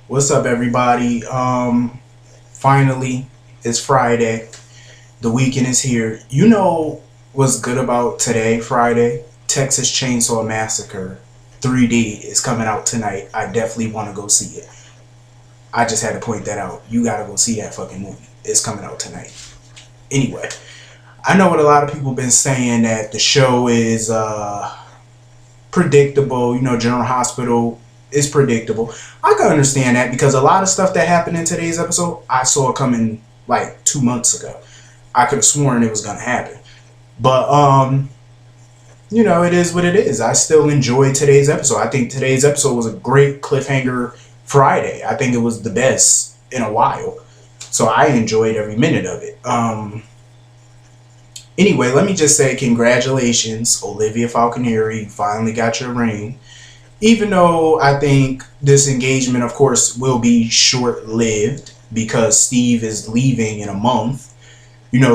What's up, everybody? Finally, it's Friday. The weekend is here. You know what's good about today, Friday? Texas Chainsaw Massacre 3D is coming out tonight. I definitely want to go see it. I just had to point that out. You gotta go see that fucking movie. It's coming out tonight. Anyway, I know what a lot of people been saying that the show is predictable. General Hospital is predictable. I can understand that because a lot of stuff that happened in today's episode, I saw it coming like 2 months ago. I could have sworn it was gonna happen. But it is what it is. I still enjoyed today's episode. I think today's episode was a great cliffhanger Friday. I think it was the best in a while. So I enjoyed every minute of it. Anyway, let me just say congratulations, Olivia Falconeri. You finally got your ring. Even though I think this engagement, of course, will be short-lived because Steve is leaving in a month.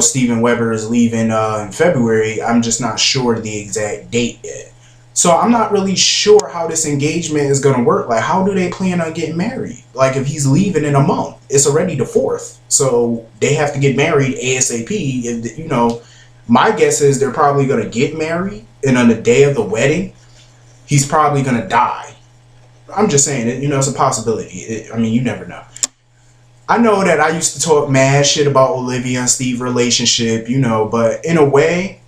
Steven Weber is leaving in February. I'm just not sure the exact date yet. So I'm not really sure how this engagement is going to work. Like, how do they plan on getting married? Like, if he's leaving in a month, it's already the 4th. So they have to get married ASAP. My guess is they're probably going to get married, and on the day of the wedding, he's probably going to die. I'm just saying, it's a possibility. You never know. I know that I used to talk mad shit about Olivia and Steve relationship, but in a way,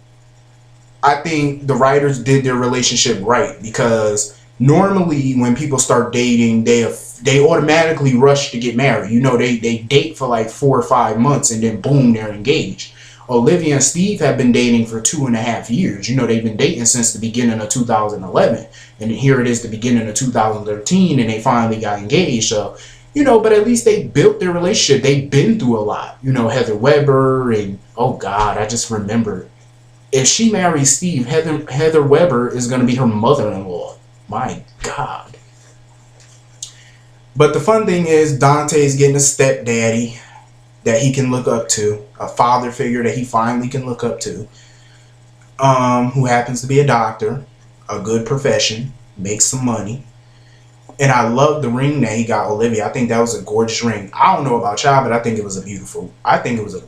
I think the writers did their relationship right because normally when people start dating, they automatically rush to get married. They date for like 4 or 5 months and then boom, they're engaged. Olivia and Steve have been dating for 2.5 years. They've been dating since the beginning of 2011. And here it is the beginning of 2013 and they finally got engaged. So, but at least they built their relationship. They've been through a lot. Heather Weber and, oh God, I just remembered. If she marries Steve, Heather Weber is going to be her mother-in-law. My God. But the fun thing is Dante's getting a stepdaddy that he can look up to, a father figure that he finally can look up to, who happens to be a doctor, a good profession, makes some money. And I love the ring that he got Olivia. I think that was a gorgeous ring. I don't know about y'all, but I think it was a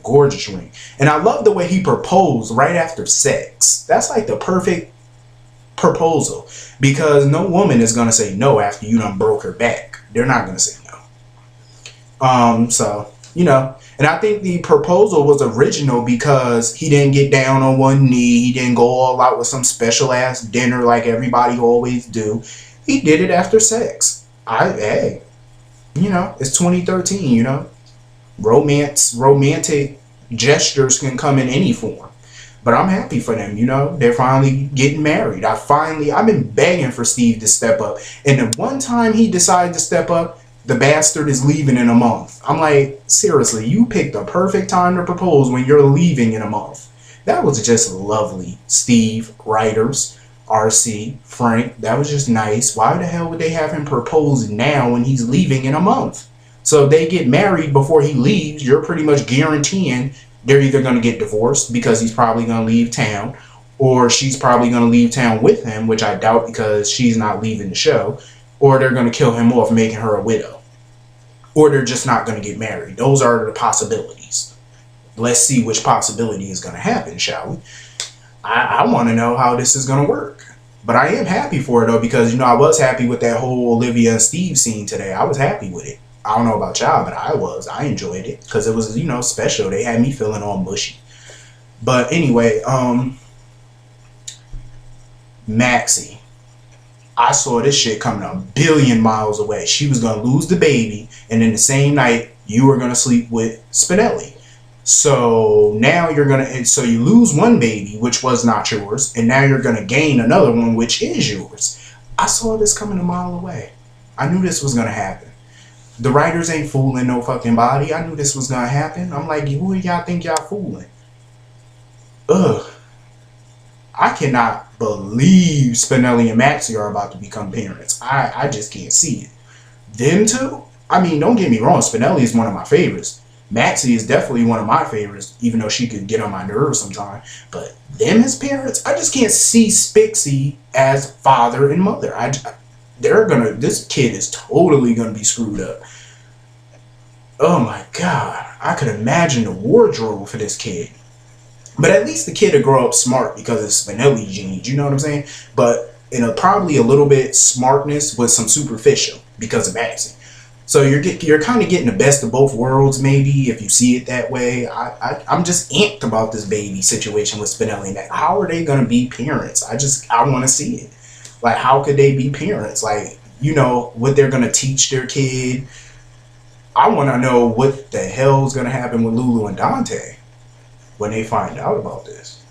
gorgeous ring. And I love the way he proposed right after sex. That's like the perfect proposal because no woman is going to say no after you done broke her back. They're not going to say no. And I think the proposal was original because he didn't get down on one knee. He didn't go all out with some special ass dinner like everybody always do. He did it after sex. It's 2013, romantic gestures can come in any form. But I'm happy for them, they're finally getting married. I've been begging for Steve to step up. And the one time he decided to step up, the bastard is leaving in a month. I'm like, seriously, you picked the perfect time to propose when you're leaving in a month. That was just lovely. Steve, writers, RC, Frank, that was just nice. Why the hell would they have him propose now when he's leaving in a month? So if they get married before he leaves, you're pretty much guaranteeing they're either going to get divorced because he's probably going to leave town, or she's probably going to leave town with him, which I doubt because she's not leaving the show, or they're going to kill him off, making her a widow. Or they're just not going to get married. Those are the possibilities. Let's see which possibility is going to happen, shall we? I want to know how this is going to work. But I am happy for it, though, because, I was happy with that whole Olivia and Steve scene today. I was happy with it. I don't know about y'all, but I was. I enjoyed it because it was, special. They had me feeling all mushy. But anyway, Maxie. I saw this shit coming a billion miles away. She was going to lose the baby, and then the same night, you were going to sleep with Spinellie. So now so you lose one baby, which was not yours, and now you're going to gain another one, which is yours. I saw this coming a mile away. I knew this was going to happen. The writers ain't fooling no fucking body. I knew this was going to happen. I'm like, who do y'all think y'all fooling? Ugh. I cannot believe Spinellie and Maxie are about to become parents. I just can't see it. Them two? Don't get me wrong. Spinellie is one of my favorites. Maxie is definitely one of my favorites, even though she could get on my nerves sometimes. But them as parents, I just can't see Spixie as father and mother. this kid is totally gonna be screwed up. Oh my god, I could imagine the wardrobe for this kid. But at least the kid will grow up smart because it's Spinellie genes, you know what I'm saying? But probably a little bit smartness with some superficial because of Maxie. So you're kind of getting the best of both worlds, maybe, if you see it that way. I'm just amped about this baby situation with Spinellie. Like, how are they gonna be parents? I want to see it. Like, how could they be parents? Like, what they're gonna teach their kid. I want to know what the hell is gonna happen with Lulu and Dante when they find out about this.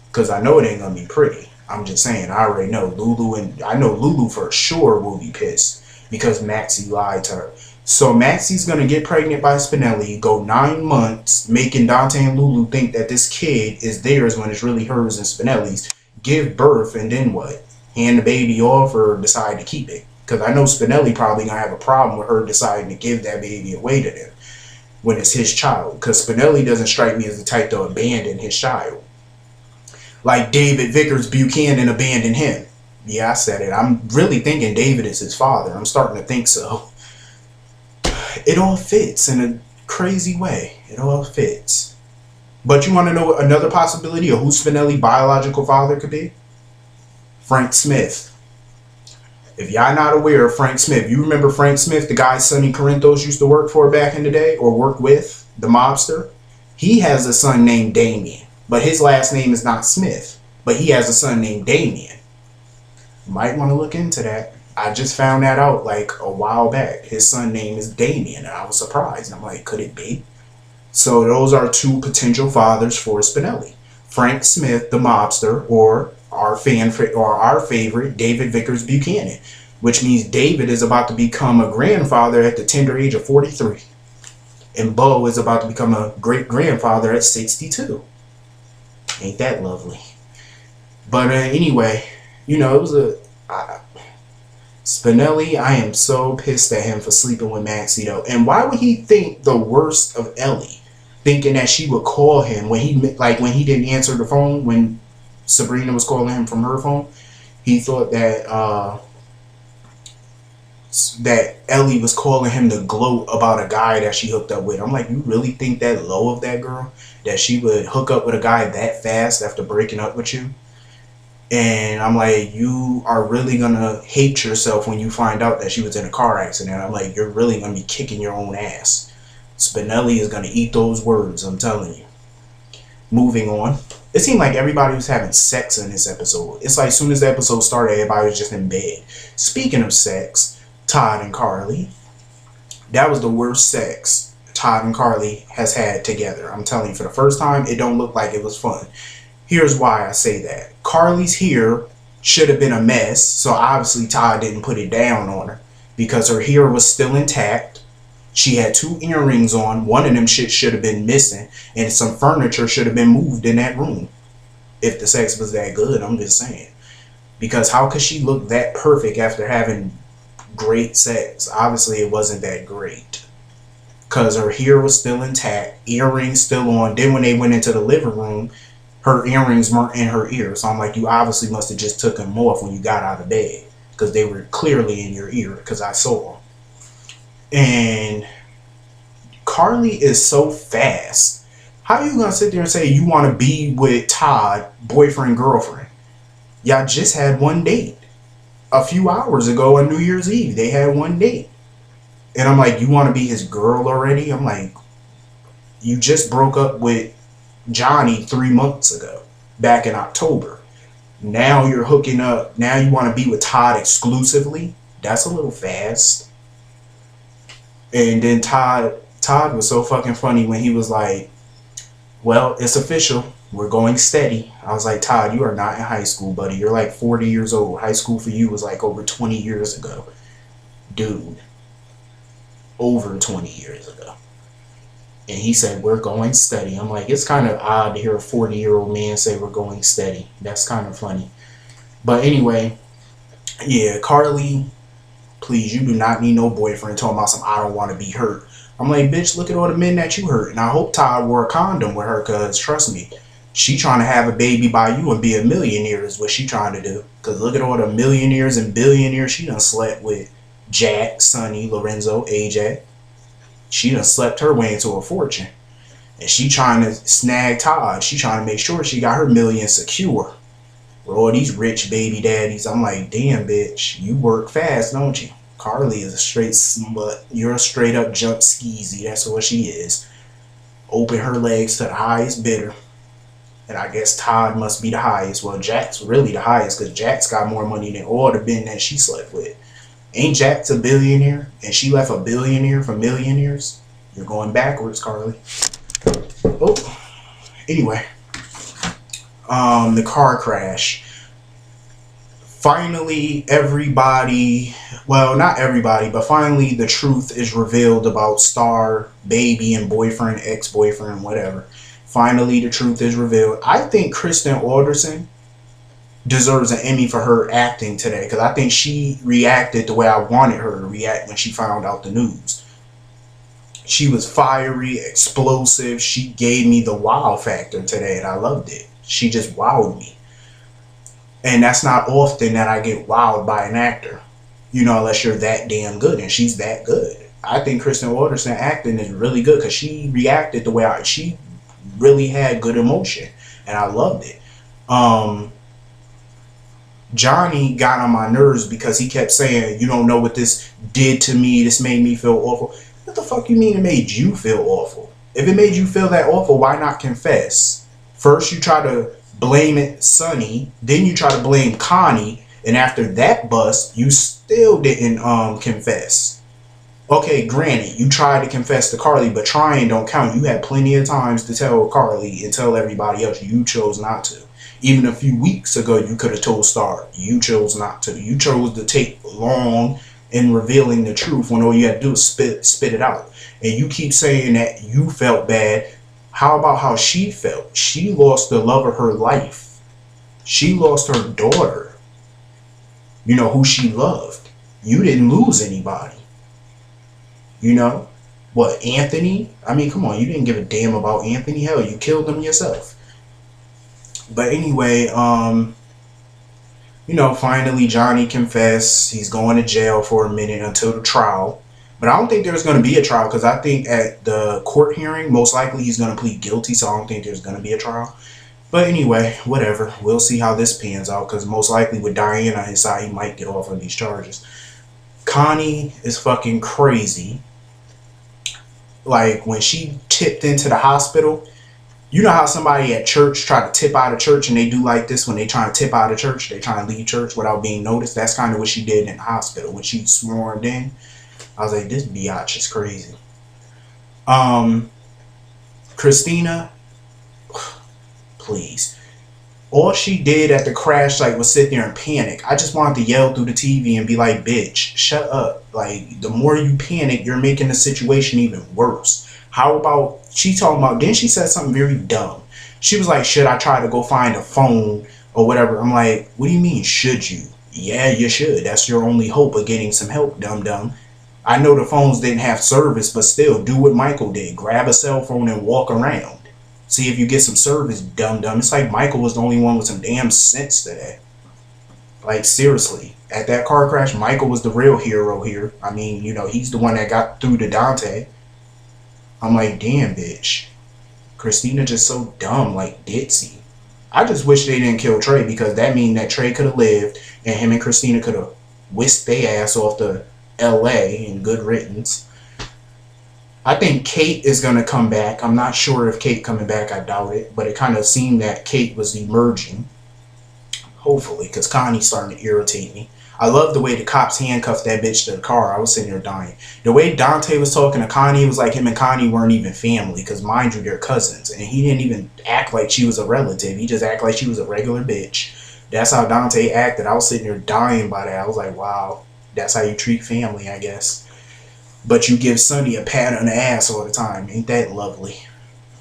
Because I know it ain't gonna be pretty. I'm just saying, I already know I know Lulu for sure will be pissed because Maxie lied to her. So Maxie's gonna get pregnant by Spinellie, go 9 months, making Dante and Lulu think that this kid is theirs when it's really hers and Spinellie's, give birth, and then what? Hand the baby off or decide to keep it? Because I know Spinellie probably gonna have a problem with her deciding to give that baby away to them when it's his child. Because Spinellie doesn't strike me as the type to abandon his child. Like David Vickers Buchanan abandoned him. Yeah, I said it. I'm really thinking David is his father. I'm starting to think so. It all fits in a crazy way. It all fits. But you want to know another possibility of who Spinellie's biological father could be? Frank Smith. If y'all not aware of Frank Smith, you remember Frank Smith, the guy Sonny Corinthos used to work for back in the day, or work with, the mobster? He has a son named Damien, but his last name is not Smith, but he has a son named Damien. You might want to look into that. I just found that out like a while back. His son name is Damien, and I was surprised. I'm like, could it be? So those are two potential fathers for Spinellie. Frank Smith, the mobster, or our favorite David Vickers Buchanan, which means David is about to become a grandfather at the tender age of 43, and Bo is about to become a great grandfather at 62. Ain't that lovely? But anyway, it was Spinellie. I am so pissed at him for sleeping with Maxie though. And why would he think the worst of Ellie, thinking that she would call him when he didn't answer the phone when Sabrina was calling him from her phone? He thought that that Ellie was calling him to gloat about a guy that she hooked up with. I'm like, you really think that low of that girl, that she would hook up with a guy that fast after breaking up with you? And I'm like, you are really gonna hate yourself when you find out that she was in a car accident. I'm like, you're really gonna be kicking your own ass. Spinellie is gonna eat those words, I'm telling you. Moving on. It seemed like everybody was having sex in this episode. It's like as soon as the episode started, everybody was just in bed. Speaking of sex, Todd and Carly. That was the worst sex Todd and Carly has had together. I'm telling you, for the first time, it don't look like it was fun. Here's why I say that. Carly's hair should have been a mess, so obviously Todd didn't put it down on her because her hair was still intact. She had 2 earrings on. One of them shit should have been missing, and some furniture should have been moved in that room. If the sex was that good, I'm just saying. Because how could she look that perfect after having great sex? Obviously, it wasn't that great. Because her hair was still intact, earrings still on. Then when they went into the living room, her earrings weren't in her ear. So I'm like, you obviously must have just took them off when you got out of bed, because they were clearly in your ear, because I saw them. And Carly is so fast. How are you going to sit there and say you want to be with Todd, boyfriend, girlfriend? Y'all just had one date. A few hours ago on New Year's Eve, they had one date. And I'm like, you want to be his girl already? I'm like, you just broke up with Johnny 3 months ago, back in October. Now you're hooking up. Now you want to be with Todd exclusively? That's a little fast. And then Todd was so fucking funny when he was like, well, it's official. We're going steady. I was like, Todd, you are not in high school, buddy. You're like 40 years old. High school for you was like over 20 years ago. Dude. Over 20 years ago. And he said, we're going steady. I'm like, it's kind of odd to hear a 40-year-old man say we're going steady. That's kind of funny. But anyway, yeah, Carly, please, you do not need no boyfriend talking about some I don't want to be hurt. I'm like, bitch, look at all the men that you hurt. And I hope Todd wore a condom with her, because trust me, She trying to have a baby by you and be a millionaire is what she trying to do. Because look at all the millionaires and billionaires she done slept with. Jack, Sonny, Lorenzo, AJ. She done slept her way into a fortune. And she trying to snag Todd. She trying to make sure she got her million secure. With all these rich baby daddies. I'm like, damn, bitch. You work fast, don't you? Carly is a straight smut. You're a straight up jump skeezy. That's what she is. Open her legs to the highest bidder. And I guess Todd must be the highest. Well, Jack's really the highest because Jack's got more money than all the men that she slept with. Ain't Jack's a billionaire? And she left a billionaire for millionaires? You're going backwards, Carly. Oh, anyway. The car crash. Finally, everybody, well, not everybody, but finally the truth is revealed about Starr, baby, and boyfriend, ex-boyfriend, whatever. Finally, the truth is revealed. I think Kristen Alderson deserves an Emmy for her acting today because I think she reacted the way I wanted her to react when she found out the news. She was fiery, explosive. She gave me the wow factor today and I loved it. She just wowed me. And that's not often that I get wowed by an actor, you know, unless you're that damn good, and she's that good. I think Kristen Alderson acting is really good because she reacted the way she really had good emotion and I loved it. Johnny got on my nerves because he kept saying, you don't know what this did to me, this made me feel awful. What the fuck you mean it made you feel awful? If it made you feel that awful, why not confess? First you try to blame it Sonny, then you try to blame Connie, and after that bust you still didn't confess. Okay, granted, you tried to confess to Carly, but trying don't count. You had plenty of times to tell Carly and tell everybody else. You chose not to. Even a few weeks ago, you could have told Starr. You chose not to. You chose to take long in revealing the truth when all you had to do is spit it out. And you keep saying that you felt bad. How about how she felt? She lost the love of her life. She lost her daughter. You know, who she loved. You didn't lose anybody. You know, what, Anthony? I mean, come on, you didn't give a damn about Anthony. Hell, you killed him yourself. But anyway, you know, finally Johnny confessed. He's going to jail for a minute until the trial. But I don't think there's going to be a trial because I think at the court hearing, most likely he's going to plead guilty. So I don't think there's going to be a trial. But anyway, whatever. We'll see how this pans out because most likely with Diane on his side, he might get off on these charges. Connie is fucking crazy. Like when she tipped into the hospital, you know how somebody at church try to tip out of church and they do like this when they try to tip out of church, they try to leave church without being noticed. That's kind of what she did in the hospital when she swarmed in. I was like, this biatch is crazy. Kristina, please. All she did at the crash site was sit there and panic. I just wanted to yell through the TV and be like, bitch, shut up. Like, the more you panic, you're making the situation even worse. How about, she talking about, then she said something very dumb. She was like, should I try to go find a phone or whatever? I'm like, what do you mean, should you? Yeah, you should. That's your only hope of getting some help, dum-dum. I know the phones didn't have service, but still, do what Michael did. Grab a cell phone and walk around. See if you get some service, dum-dum. It's like Michael was the only one with some damn sense today. Like, seriously. At that car crash, Michael was the real hero here. I mean, you know, he's the one that got through to Dante. I'm like, damn, bitch. Kristina just so dumb, like ditzy. I just wish they didn't kill Trey because that means that Trey could have lived and him and Kristina could have whisked their ass off to LA in good riddance. I think Kate is going to come back. I'm not sure if Kate coming back. I doubt it. But it kind of seemed that Kate was emerging. Hopefully, because Connie's starting to irritate me. I love the way the cops handcuffed that bitch to the car. I was sitting there dying. The way Dante was talking to Connie, it was like him and Connie weren't even family. Because mind you, they're cousins. And he didn't even act like she was a relative. He just acted like she was a regular bitch. That's how Dante acted. I was sitting there dying by that. I was like, wow. That's how you treat family, I guess. But you give Sonny a pat on the ass all the time. Ain't that lovely?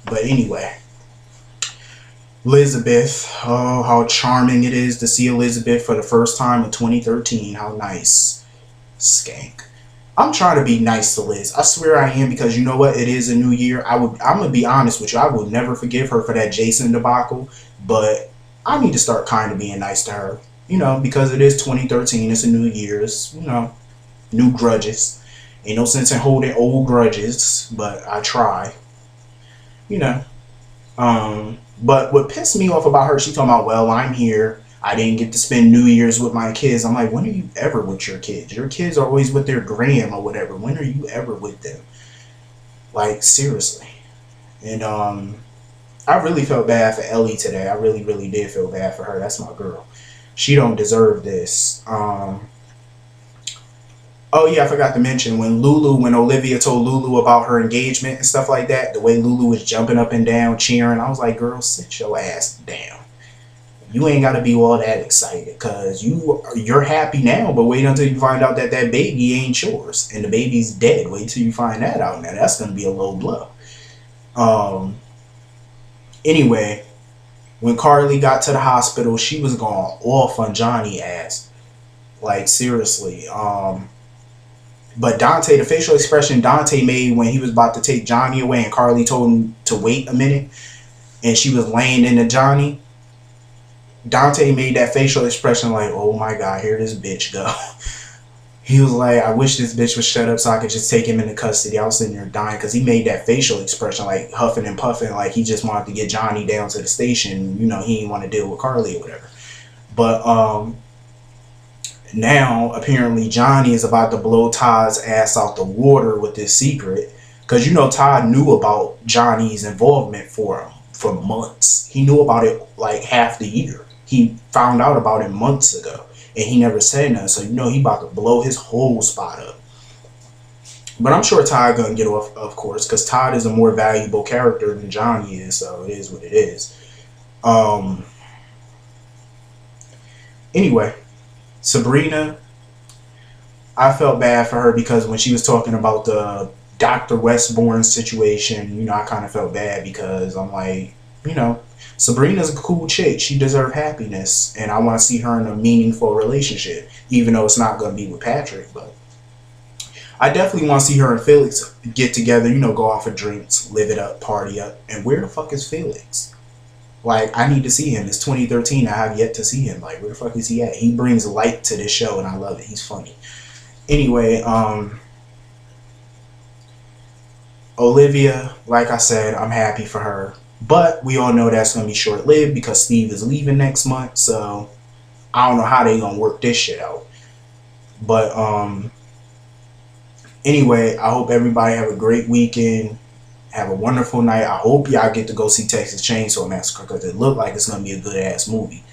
But anyway. Elizabeth. Oh, how charming it is to see Elizabeth for the first time in 2013. How nice. Skank. I'm trying to be nice to Liz. I swear I am, because you know what? It is a new year. I'm gonna be honest with you. I will never forgive her for that Jason debacle, but I need to start kind of being nice to her. You know, because it is 2013. It's a new year. It's, you know, new grudges. Ain't no sense in holding old grudges, but I try. You know. But what pissed me off about her, she talking about, well, I'm here. I didn't get to spend New Year's with my kids. I'm like, when are you ever with your kids? Your kids are always with their gram or whatever. When are you ever with them? Like, seriously. And I really felt bad for Ellie today. I really, really did feel bad for her. That's my girl. She don't deserve this. Oh yeah, I forgot to mention when Olivia told Lulu about her engagement and stuff like that, the way Lulu was jumping up and down, cheering, I was like, girl, sit your ass down. You ain't got to be all that excited, because you're happy now, but wait until you find out that that baby ain't yours and the baby's dead. Wait till you find that out. Now that's gonna be a low blow. Um. Anyway, when Carly got to the hospital, she was going off on Johnny ass. Like, seriously. But Dante, the facial expression Dante made when he was about to take Johnny away and Carly told him to wait a minute and she was laying into Johnny, Dante made that facial expression like, oh my God, here this bitch go. He was like, I wish this bitch would shut up so I could just take him into custody. I was sitting there dying, because he made that facial expression like huffing and puffing, like he just wanted to get Johnny down to the station. You know, he didn't want to deal with Carly or whatever. But now apparently Johnny is about to blow Todd's ass out the water with this secret, because you know Todd knew about Johnny's involvement for him for months. He knew about it like half the year. He found out about it months ago and he never said nothing, so you know he about to blow his whole spot up. But I'm sure Todd gonna get off, of course, because Todd is a more valuable character than Johnny is, so it is what it is. Anyway, Sabrina, I felt bad for her, because when she was talking about the Dr. Westbourne situation, you know, I kind of felt bad, because I'm like, you know, Sabrina's a cool chick. She deserves happiness, and I want to see her in a meaningful relationship, even though it's not going to be with Patrick. But I definitely want to see her and Felix get together, you know, go out for drinks, live it up, party up. And where the fuck is Felix? Like, I need to see him. It's 2013. I have yet to see him. Like, where the fuck is he at? He brings light to this show, and I love it. He's funny. Anyway, Olivia, like I said, I'm happy for her. But we all know that's going to be short-lived, because Steve is leaving next month. So, I don't know how they going to work this shit out. But, anyway, I hope everybody have a great weekend. Have a wonderful night. I hope y'all get to go see Texas Chainsaw Massacre, because it looked like it's going to be a good-ass movie.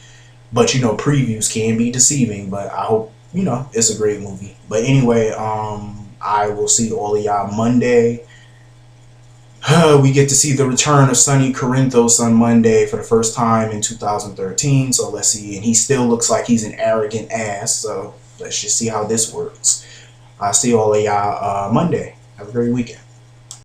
But, you know, previews can be deceiving. But I hope, you know, it's a great movie. But anyway, I will see all of y'all Monday. We get to see the return of Corinthos on Monday for the first time in 2013. So let's see. And he still looks like he's an arrogant ass. So let's just see how this works. I'll see all of y'all Monday. Have a great weekend.